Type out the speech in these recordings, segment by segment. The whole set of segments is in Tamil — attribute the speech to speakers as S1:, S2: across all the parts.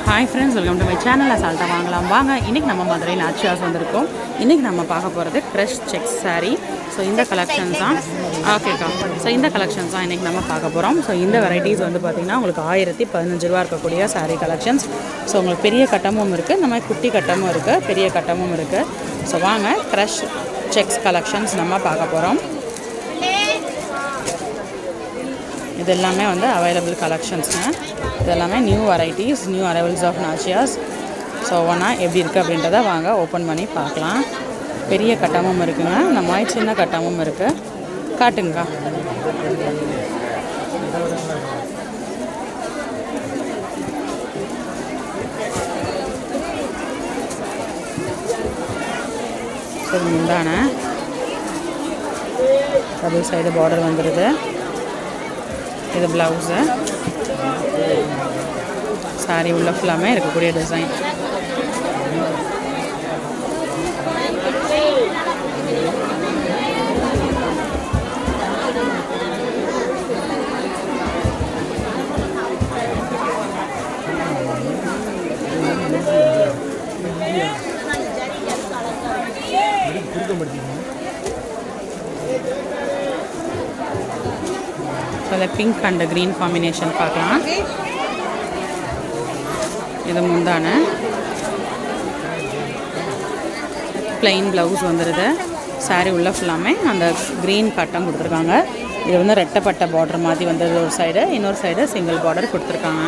S1: Hi friends, welcome to my channel. Asalta vaangalam vaanga. இன்னைக்கு நம்ம மதுரை நாச்சியாஸ் வந்திருக்கோம். இன்னைக்கு நம்ம பார்க்க போறது crush check saree. So இந்த collections தான் ஓகேக்கா. ஸோ இந்த கலெக்ஷன்ஸ் தான் இன்றைக்கி நம்ம பார்க்க போகிறோம். ஸோ இந்த வெரைட்டிஸ் வந்து பார்த்திங்கன்னா உங்களுக்கு 1015 ரூபா இருக்கக்கூடிய saree கலெக்ஷன்ஸ். ஸோ உங்களுக்கு பெரிய கட்டமும் இருக்குது, இந்த மாதிரி குட்டி கட்டமும் இருக்குது, பெரிய கட்டமும் இருக்குது. ஸோ வாங்க crush checks கலெக்ஷன்ஸ் நம்ம பார்க்க போகிறோம். இது எல்லாமே வந்து அவைலபிள் கலெக்ஷன்ஸுங்க. இது எல்லாமே new varieties, new arrivals of நாச்சியாஸ். ஸோ ஒவ்வொன்றா எப்படி இருக்குது அப்படின்றத வாங்க ஓப்பன் பண்ணி பார்க்கலாம். பெரிய கட்டமும் இருக்குங்க, இந்த மாதிரி சின்ன கட்டமும் இருக்குது. காட்டுங்கக்கா. சரி, முந்தான டபுள் சைடு பார்டர் வந்துடுது. இது ப்ளவுஸு, சாரி உள்ள ஃபுல்லாமே இருக்கக்கூடிய டிசைன். அதில் பிங்க் அண்ட் க்ரீன் காம்பினேஷன் பார்க்கலாம். இது முந்தான பிளெயின் ப்ளவுஸ் வந்துடுது. சாரீ உள்ள ஃபுல்லாமே அந்த க்ரீன் கட்டம் கொடுத்துருக்காங்க. இது வந்து ரெட்டப்பட்ட பார்டர் மாதிரி வந்தது ஒரு சைடு, இன்னொரு சைடு சிங்கிள் பார்டர் கொடுத்துருக்காங்க.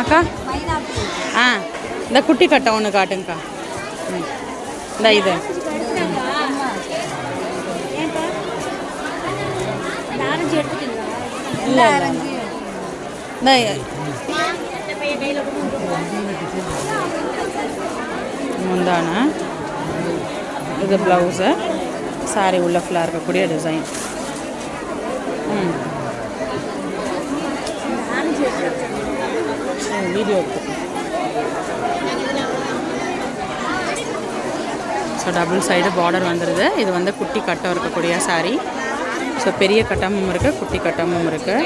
S1: ஆக்கா இந்த குட்டி கட்டை ஒன்று காட்டுங்கக்கா. இந்த இது முந்தான இது ப்ளவுஸு, சாரி உள்ள ஃபுல்லாக இருக்கக்கூடிய design. Video so double side border வந்துடுது. இது வந்து குட்டி கட்டம் இருக்கக்கூடிய சாரீ. ஸோ பெரிய கட்டமும் இருக்குது, குட்டி கட்டமும் இருக்குது.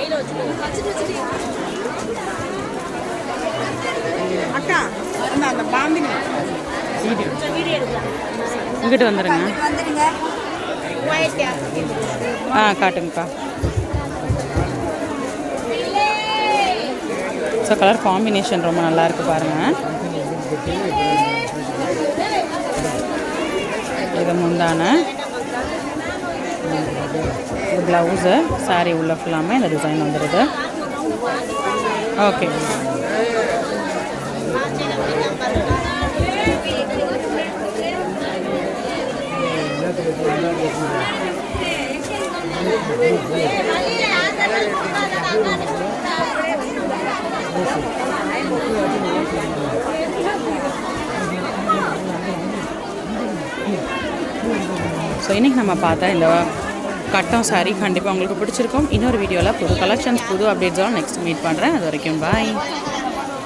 S1: இங்கிட்டு வந்துடுங்க. காட்டுங்கக்கா. ஸோ கலர் காம்பினேஷன் ரொம்ப நல்லா இருக்குது பாருங்கள். இது முந்தான இது ப்ளவுஸு, சாரீ உள்ள ஃபுல்லாமே இந்த டிசைன் வந்துடுது. ஓகே, ஸோ இன்றைக்கி நம்ம பார்த்தா இந்த கட்டம் சாரீ கண்டிப்பாக உங்களுக்கு பிடிச்சிருக்கும். இன்னொரு வீடியோவில் புது கலெக்ஷன்ஸ், புது அப்டேட்ஸோட நெக்ஸ்ட் மீட் பண்ணுறேன். அது வரைக்கும் பாய்.